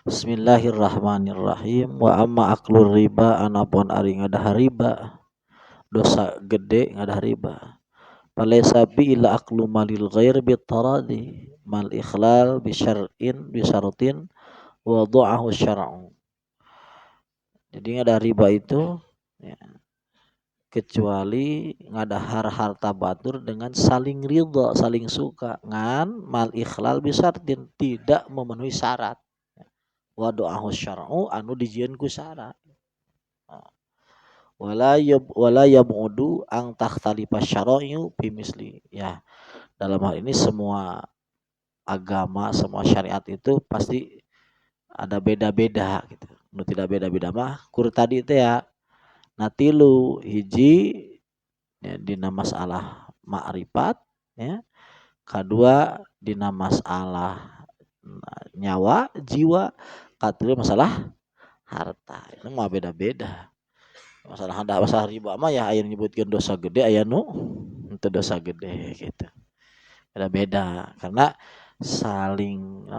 Bismillahirrahmanirrahim. Wa amma aklur riba anapun ari ngadah riba dosa gede ngadah riba. Falaysa bi illa aklu malil ghair bi taradi mal ikhlal bi syartin wa du'ahu syar'u. Jadi ngadah riba itu ya, kecuali ngadahar harta batur dengan saling ridha, saling suka ngan mal ikhlal bi syartin tidak memenuhi syarat. Wa du'ahu syar'u anu dijieun ku syarat. Wala yabudu ang takhtalifa syara'u bimisli. Ya, dalam hal ini semua agama, semua syariat itu pasti ada beda-beda gitu. Nu tidak beda-beda mah kur tadi itu ya natilu hiji ya, dina masalah ma'rifat ya. Kedua dina masalah nyawa, jiwa, katilu masalah harta. Itu mah beda-beda. Masalah riba mah ya aya nyebutkeun dosa gede aya nu henteu dosa gede gitu. Beda-beda karena saling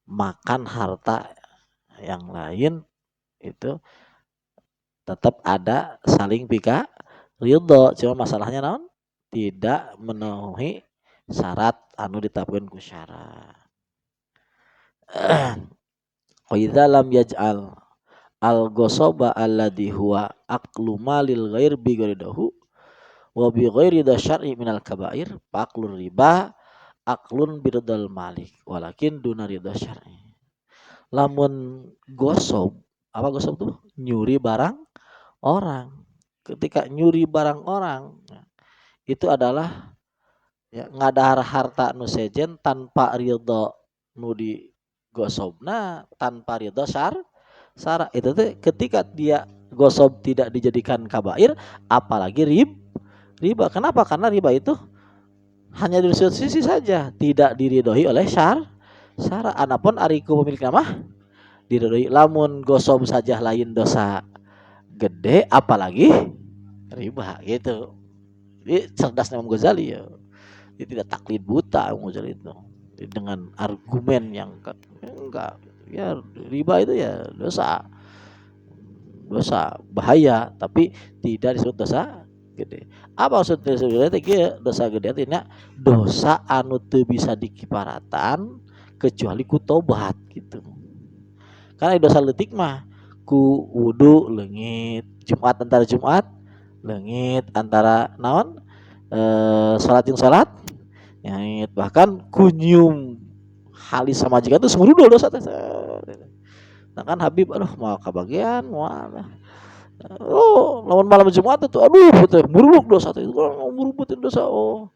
makan harta yang lain itu tetap ada saling pika ridho, cuma masalahnya naon tidak memenuhi syarat anu ditetapkeun ku syara. Wa idza lam yaj'al al-ghasaba alladhi huwa aqlu malil ghair bi ghairidahu wa bi ghairi syar'i minal kabair faqlur riba aqlun birdal malik walakin duna ridha syar'i. Lamun gosok, apa gosok tuh? Nyuri barang orang. Ketika nyuri barang orang itu adalah ya, ngadahar harta nu sejen tanpa ridha nu digosobna, tanpa ridha syara itu tuh ketika dia gosob tidak dijadikan kabair apalagi riba. Kenapa? Karena riba itu hanya dari sisi saja tidak diridhoi oleh syara. Anapun ariku pemilik nama diridhoi. Lamun gosob saja lain dosa gede apalagi riba gitu. Jadi cerdas Imam Ghazali ya. Dia tidak taklid buta Imam Ghazali itu. Dengan argumen yang enggak ya riba itu ya dosa bahaya tapi tidak disebut dosa gede. Apa maksud dosa gede? Dosa gede artinya dosa anu teu bisa dikiparatan kecuali ku tobat gitu. Karena dosa leutik mah ku wudu leungit, Jumat antara Jumat leungit, antara naon salat jeung salat nyait, bahkan kunyum halis sama majikan itu seumur dosa teh. Nah kan Habib aduh mau kabagian moal. Oh, lawan malam Jumat itu aduh betul muruk dosa teh. Murubut dosa oh.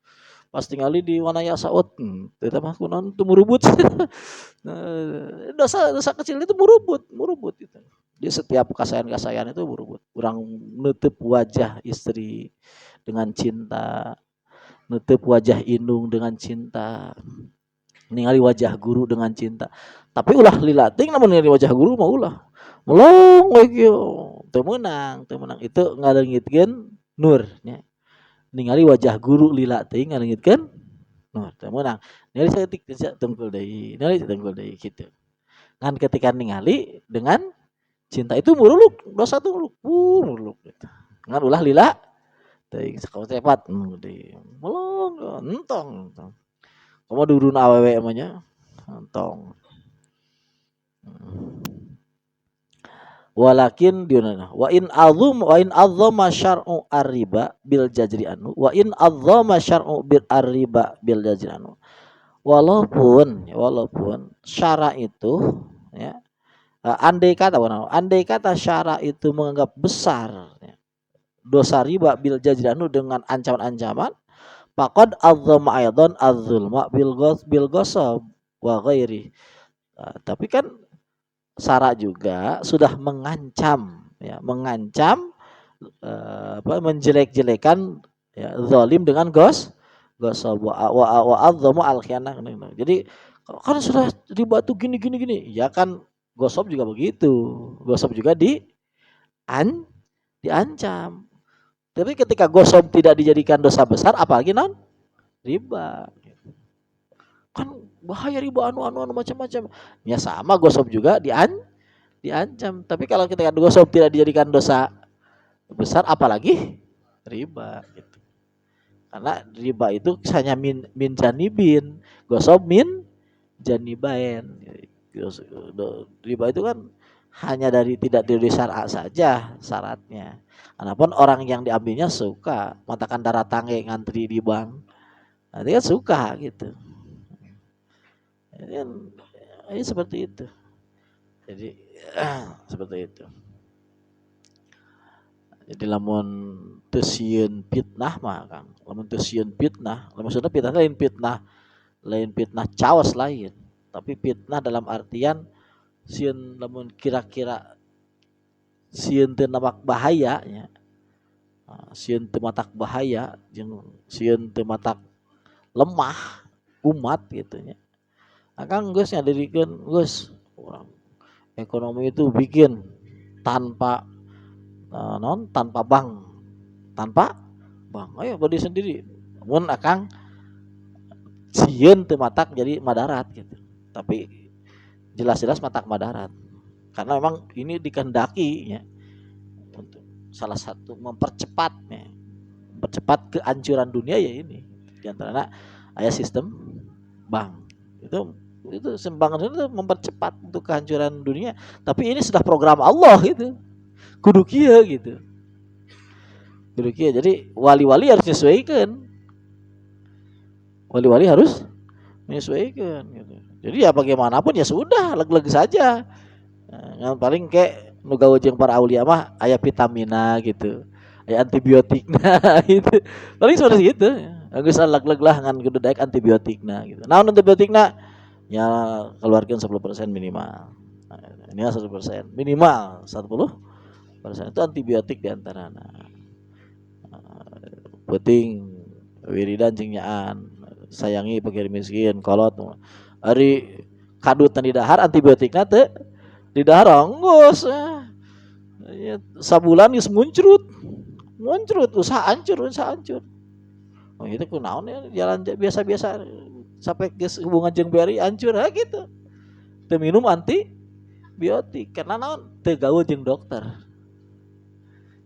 Pas tingali di Wanaya Saud, teh mah kunaon teu murubut. dosa kecil itu murubut itu. Di setiap kasayan-kasayan itu murubut. Urang nutup wajah istri dengan cinta, nutup wajah indung dengan cinta, ningali wajah guru dengan cinta. Tapi ulah lilating namun ningali wajah guru mah ulah melong we kieu teu meunang itu ngaleungitkeun nur nya. Ningali wajah guru lila teuing ngaleungitkeun nur teu meunang. Ningali saeutik tengkul deui, ningali tengkul deui kitu. Ngan ketika ningali dengan cinta itu muruluk, dosa tuh muruluk gitu. Ngan ulah lila teuing sakau tepat deui. Melong entong. Komo duruna awewe emanya entong. Walakin diunana wa in azzama syar'u ar-riba bil jajri anu wa in azzama syar'u bil ar-riba bil jajri anu walaupun syara itu ya andai kata syara itu menganggap besar ya, dosa riba bil jajri anu dengan ancaman-ancaman faqad azzama aidan az-zulma bil ghasab wa ghairi. Tapi kan syara juga sudah mengancam menjelek-jelekan ya, zalim dengan ghasab wa azzamu al-khianah. Jadi kan sudah riba tuh gini ya kan ghasab juga begitu, ghasab juga diancam. Tapi ketika ghasab tidak dijadikan dosa besar apalagi non riba kan bahaya riba anu macam-macam. Ya sama gosok juga diancam. Tapi kalau kita gosok tidak dijadikan dosa besar, apalagi riba gitu. Karena riba itu hanya min janibin, gosok min janibain. Riba itu kan hanya dari tidak dari syara saja syaratnya. Adapun orang yang diambilnya suka, matakan darah tangge ngantri di bank, nanti kan suka gitu. Ini seperti itu. Jadi seperti itu. Jadi lamun teu fitnah mah Kang. Lamun teu fitnah, maksudnya lain fitnah caos lain. Tapi fitnah dalam artian sieun lamun kira-kira sieun teu namak bahaya nya. Sieun teu matak bahaya jeung sieun teu matak lemah umat gitu nya. Akang geus ngadirikeun geus ekonomi itu bikin tanpa tanpa bank. Ayo body sendiri. Mun akang sieun teu matak jadi madarat gitu. Tapi jelas-jelas matak madarat. Karena memang ini dikehendaki ya, untuk salah satu mempercepat kehancuran dunia ya ini. Di antaranya aya sistem bank. Itu sembangan itu mempercepat untuk kehancuran dunia, tapi ini sudah program Allah gitu. Kudu kieu gitu. Kudu kieu. Jadi wali-wali harus menyesuaikan. Wali-wali harus menyesuaikan gitu. Jadi ya bagaimanapun ya sudah, leg-leg saja. Yang paling kayak nu gawe jeung para aulia mah aya vitamina gitu. Aya antibiotikna gitu. Paling seperti itu. Geus leg-leg lah ngan kudu daek antibiotikna gitu. Naon antibiotikna? Ya keluarkan 10% minimal. Nah, ini 100% minimal 10% itu antibiotik diantara penting wiridan jeung nyaan sayangi fakir miskin kolot ari kadut di dahar antibiotikna teu di dahar geus sabulan geus muncrut usaha hancur. Oh itu kunaon ya jalan biasa-biasa sampai hubungan jeung beri hancur gitu. Teu minum antibiotik karena naon teu gaul jeung dokter.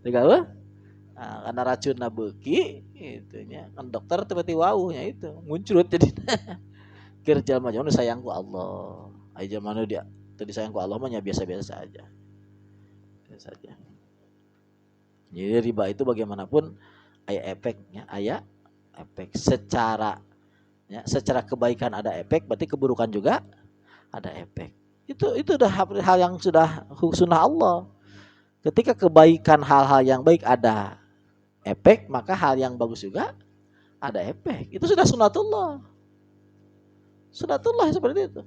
Teu gaul karena racunna beuki gitu nya. Kan dokter tiba-tiba wauhnya itu muncrut jadi keur jalma nu sayang ku Allah. Ai jalma nu dia teu disayang ku Allah mah nya biasa-biasa saja. Biasa saja. Jadi riba itu bagaimanapun aya efeknya, aya efek secara kebaikan ada efek, berarti keburukan juga ada efek. Itu udah hal yang sudah sunnah Allah. Ketika kebaikan hal-hal yang baik ada efek, maka hal yang bagus juga ada efek. Itu sudah sunnatullah. Sunnatullah seperti itu.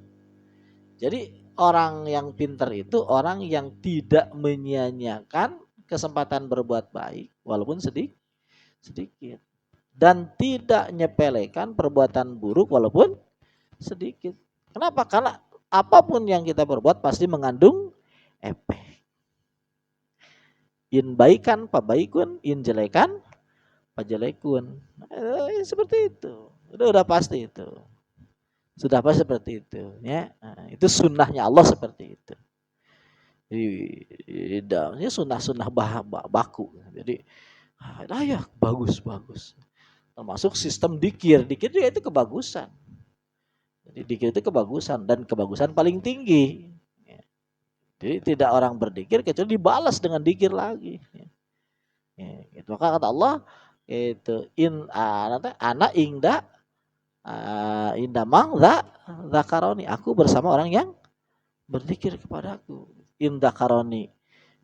Jadi orang yang pintar itu orang yang tidak menyia-nyiakan kesempatan berbuat baik walaupun sedikit. Dan tidak nyepelekan perbuatan buruk walaupun sedikit. Kenapa? Karena apapun yang kita perbuat pasti mengandung efek. In baikan pabaikun, in jelekan pajelekun. Seperti itu. Udah pasti itu. Sudah pasti seperti itu. Ya, itu sunnahnya Allah seperti itu. Ini sunnah baku. Jadi, ya bagus. Termasuk sistem dikir juga itu kebagusan. Jadi dikir itu kebagusan dan kebagusan paling tinggi. Jadi tidak orang berdikir kecuali dibalas dengan dikir lagi. Itu maka kata Allah itu ana ingda mang zakaroni, aku bersama orang yang berzikir kepadaku. Indakaroni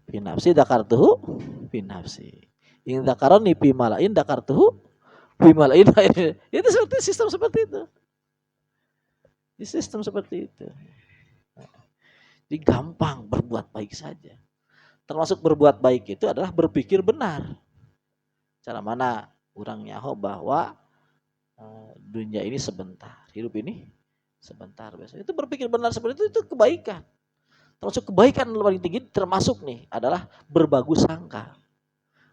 fi nafsi dakartuhu fi nafsi. Indakaroni fi malain dakartuhu bimalain itu seperti sistem seperti itu. Di sistem seperti itu. Jadi gampang berbuat baik saja. Termasuk berbuat baik itu adalah berpikir benar. Cara mana orang nyaho bahwa dunia ini sebentar, hidup ini sebentar. Biasanya itu berpikir benar seperti itu kebaikan. Termasuk kebaikan paling tinggi termasuk nih adalah berbagus sangka.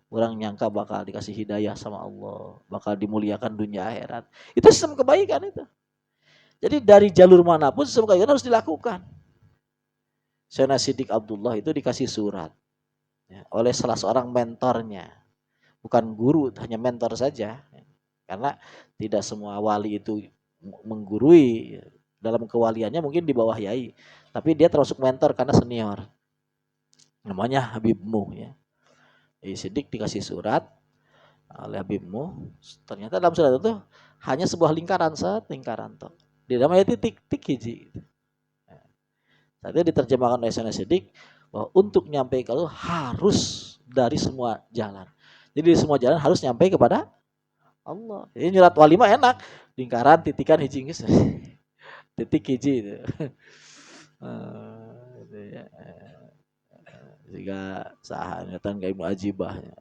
Orang nyangka bakal dikasih hidayah sama Allah, bakal dimuliakan dunia akhirat. Itu sistem kebaikan itu. Jadi dari jalur manapun sesuatu kebaikan harus dilakukan. Sayyidina Siddiq Abdullah itu dikasih surat ya, oleh salah seorang mentornya. Bukan guru, hanya mentor saja. Karena tidak semua wali itu menggurui. Dalam kewaliannya mungkin di bawah yai. Tapi dia termasuk mentor karena senior. Namanya Habibmu ya. Jadi Siddiq dikasih surat oleh Habibmu. Ternyata dalam surat itu hanya sebuah lingkaran, lingkaran toh. Di dalamnya titik hiji. Tadi diterjemahkan oleh Sayyidina Siddiq bahwa untuk nyampe ke itu harus dari semua jalan. Jadi di semua jalan harus nyampe kepada Allah. Jadi nyurat wali mah enak, lingkaran titikan hiji geus. Titik hiji itu. Itu ya. Jika sahanyatan kayak Ibnu Ajibah ya.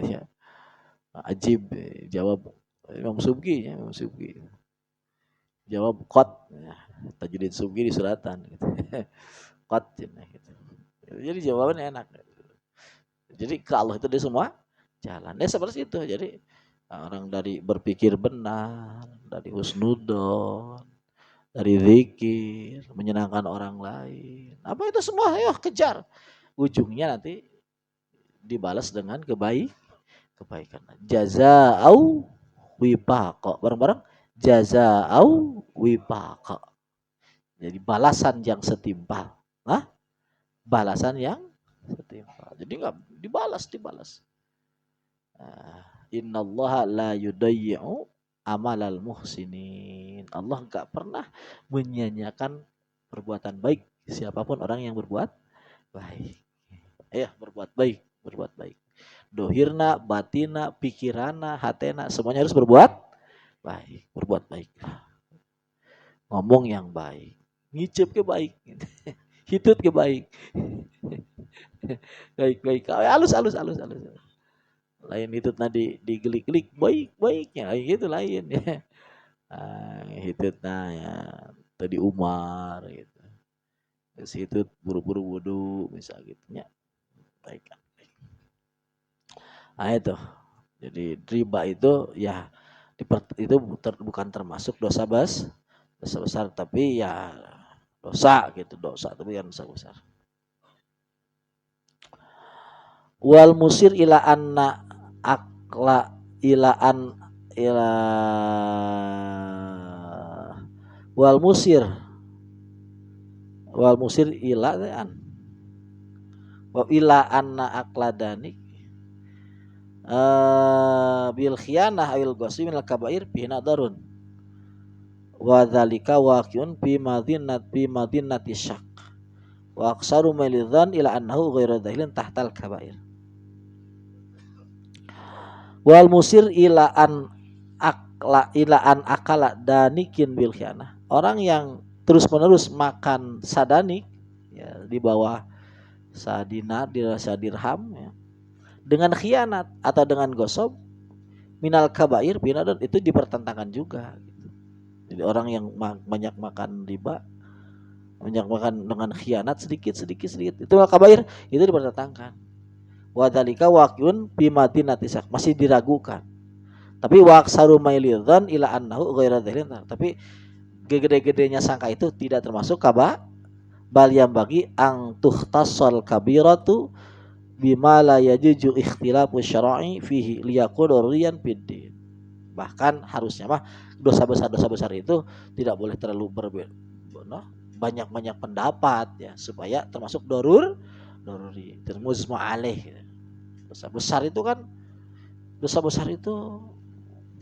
Ya. Ajib jawab Imam Subki ya, Imam Subki. Jawab qad ya. Tajudin Subki di suratan gitu. Qad gitu. Jadi jawabannya enak. Jadi ke Allah itu dia semua jalan. Ya seperti itu. Jadi orang dari berpikir benar, dari husnudon, dari zikir, menyenangkan orang lain. Apa itu semua ayo kejar. Ujungnya nanti dibalas dengan kebaikan. Jaza'au wifaqa. Bareng-bareng jaza'au wifaqa. Jadi balasan yang setimpal. Hah? Balasan yang setimpal. Jadi enggak dibalas. Innallaha la yudayyi'u amalal muhsinin. Allah enggak pernah menyia-nyiakan perbuatan baik siapapun orang yang berbuat baik. Berbuat baik. Dohirna, batina, pikirana, hatena, semuanya harus berbuat baik. Ngomong yang baik, ngicip ke baik, hitut ke baik. Baik. Halus. Lain hitut tadi digelik-gelik baiknya, gitu lain ya. Hitutna ya tadi Umar gitu. Terus hitut buru-buru wudu misal gitu nya. Baik. Itu. Jadi riba itu ya itu bukan termasuk dosa besar tapi ya dosa tapi yang dosa besar. Wal musir ila anna akla ila wal musir ila wa ila anna akladani bil khiyanah awil ghasbi minal kabair fi nadarun wa dzalika waqi'un fi madinati syak wa aksaru mailidhan ila annahu ghairu dhahilin tahtal kabair. Wal musir ila an akala danikin bil khiyanah. Orang yang terus-menerus makan sadanik ya, di bawah sadinar, di sadirham ya, dengan khianat atau dengan gosok minal kabair binadon itu dipertentangkan juga gitu. Jadi orang yang banyak makan riba, banyak makan dengan khianat sedikit itu kabair itu dipertentangkan. Wa dzalika waqi'un bi madinati sak masih diragukan. Tapi waqsaru mailidhan ila annahu ghairu dzalin. Tapi gede-gedenya sangka itu tidak termasuk bal yang bagi ang tuhtasal kabiratu bima la yajuju ikhtilafu syar'i fihi liyakun riyan fiddin. Bahkan harusnya mah dosa besar itu tidak boleh terlalu banyak pendapat ya supaya termasuk daruri termuzma alaih. Dosa besar itu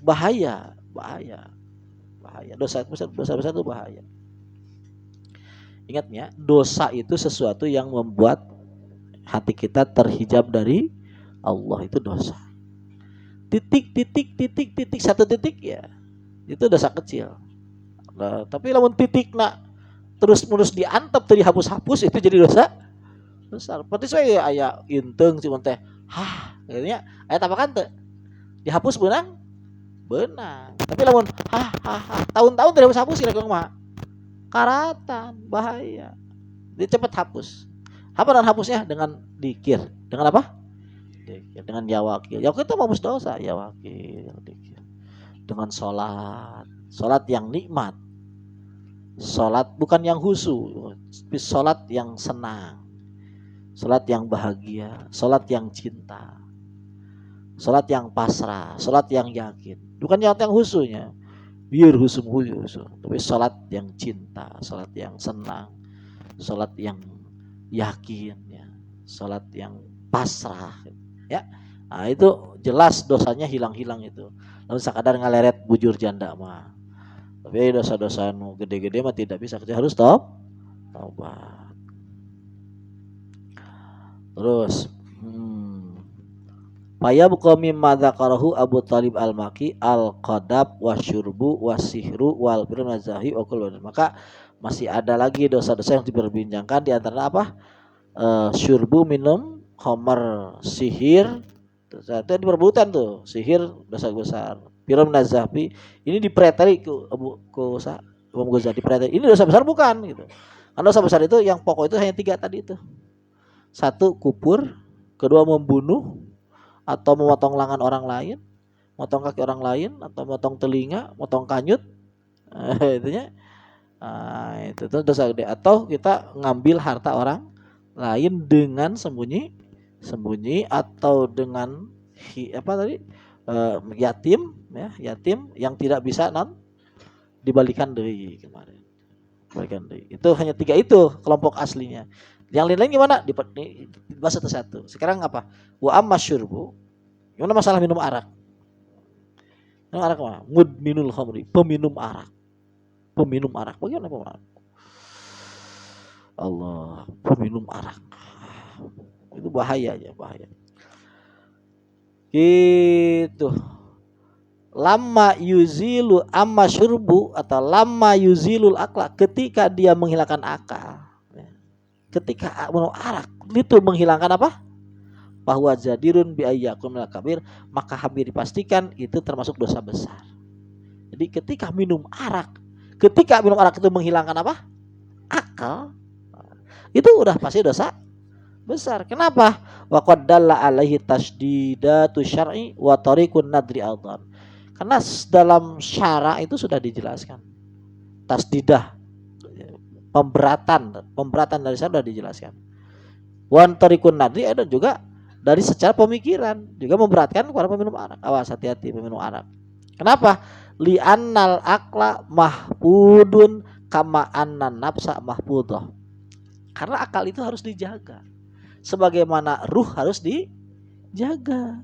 bahaya. Dosa besar itu bahaya. Ingatnya, dosa itu sesuatu yang membuat hati kita terhijab dari Allah, itu dosa. Titik satu titik ya, itu dosa kecil. Nah, tapi lamun titik nak terus-menerus diantep tadi hapus itu jadi dosa besar. Seperti saya aya inteng si teh. Akhirnya aya tapakan teh. Dihapus benang. Tapi lamun tahun-tahun tidak hapus kira mah. Karatan bahaya. Dia cepat hapus. Apa dan hapusnya dengan dikir. Dengan apa? Dikir. Dengan ya wakil. Ya wakil itu hapus dosa. Ya wakil. Dikir. dengan sholat yang nikmat, sholat bukan yang husu, tapi sholat yang senang, sholat yang bahagia, sholat yang cinta, sholat yang pasrah, sholat yang yakin, bukan sholat yang husunya, biar husum husu, tapi sholat yang cinta, sholat yang senang, sholat yang yakin, ya, sholat yang pasrah, ya. Nah, itu jelas dosanya hilang-hilang itu. Lalu sekadar ngaleret bujur janda mah. Tapi dosa-dosa nu gede-gede mah tidak bisa, kita harus taubat. Terus Faya buka mimma dzakarahu Abu Talib al-Maki al-qadab wasyurbu wasihru wal birnazahi okul. Maka masih ada lagi dosa-dosa yang diperbincangkan, di antara apa? Syurbu minum, khamar, sihir. Itu diperbutan tuh, sihir dosa besar. Biram nazahbi ini dipreteli ke Imam Ghazali dipreteli. Ini dosa besar bukan gitu. Karena dosa besar itu yang pokok itu hanya 3 tadi itu. 1 kufur, kedua membunuh atau memotong lengan orang lain, motong kaki orang lain, atau motong telinga, motong kanyut. Itunya itu tuh dosa gede. Atau kita ngambil harta orang lain dengan sembunyi atau dengan yatim, ya, yatim yang tidak bisa dibalikan dari kemarin. Itu hanya 3 itu kelompok aslinya. Yang lain-lain gimana? Dibahas satu-satu. Sekarang apa? Wa amma syurbu. Gimana masalah minum arak? Minum arak apa? Mudminul khamri, peminum arak. Peminum arak. Bagaimana peminum arak? Allah, peminum arak. Itu bahaya ya, bahaya. Gitu. Lama yuzilu amma syurbu atau lama yuzilul akla, ketika dia menghilangkan akal. Ketika minum arak itu menghilangkan apa? Bahwa jadirun bi ayyakum minal kabir, maka hampir dipastikan itu termasuk dosa besar. Jadi ketika minum arak itu menghilangkan apa? Akal. Itu udah pasti dosa besar. Kenapa? Wa qad dalla alaihi tasdidatu syar'i wa tariqun nadri adzan. Karena dalam syara itu sudah dijelaskan. Tasdidah, pemberatan dari sana sudah dijelaskan. Wa tariqun nadri ada juga dari secara pemikiran juga memberatkan kepada peminum arak. Awas, hati-hati peminum arak. Kenapa? Li'annal akla mahfudun kama annan nafsa mahfudah. Karena akal itu harus dijaga, sebagaimana ruh harus dijaga.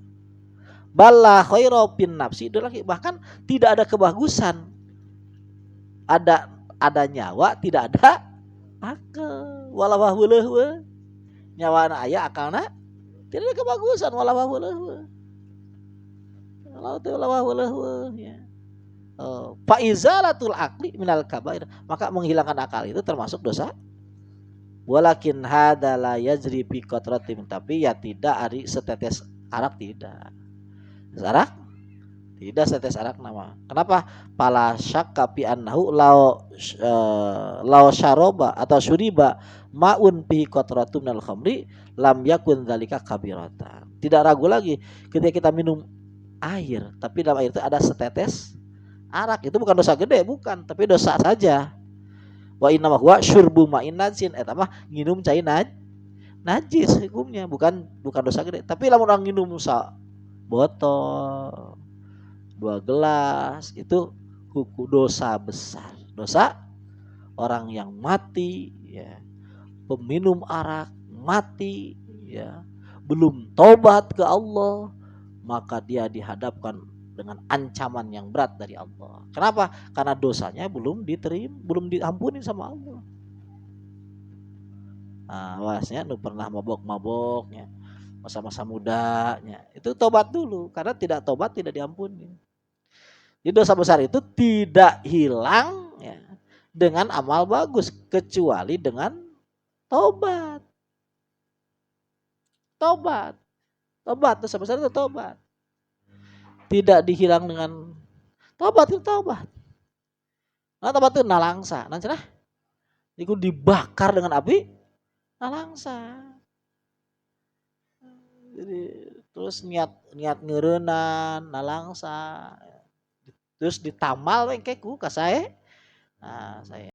Bala khairu bin nafsi, bahkan tidak ada kebagusan. Ada nyawa, tidak ada akal. Walawahuleuh nyawana aya akalna tidak ada kebagusan. Walawahuleuh ya. Fa izalatul aqli minal kabair, maka menghilangkan akal itu termasuk dosa. Walakin hada la yajri bi qatratin, tapi ya tidak ari setetes arak, tidak. Arak tidak setetes arak nama. Kenapa? Pala syakka fi annahu law syaroba atau syuriba maun bi qatratun minal khamri lam yakun dzalika kabiratan. Tidak ragu lagi ketika kita minum air, tapi dalam air itu ada setetes arak, itu bukan dosa gede, bukan, tapi dosa saja. Wa inna huwa syurbu ma'in najin, eta mah nginum cai najis hukumnya, bukan dosa gede. Tapi lamun orang nginum botol 2 gelas itu hukum dosa besar. Dosa orang yang mati, ya, peminum arak mati, ya, belum tobat ke Allah, maka dia dihadapkan dengan ancaman yang berat dari Allah. Kenapa? Karena dosanya belum diterima, belum diampuni sama Allah. Nah, wasnya nu pernah mabok-maboknya masa-masa mudanya, itu tobat dulu, karena tidak tobat tidak diampuni. Jadi dosa besar itu tidak hilang, ya, dengan amal bagus, kecuali dengan tobat. Dosa besar itu tobat. Tidak dihilang dengan tobat, itu tobat. Nah, tobat itu nalangsa, nanti lah, itu dibakar dengan api nalangsa. Jadi terus niat ngerenan nalangsa, terus ditamal engke ku ka sae. Nah, saya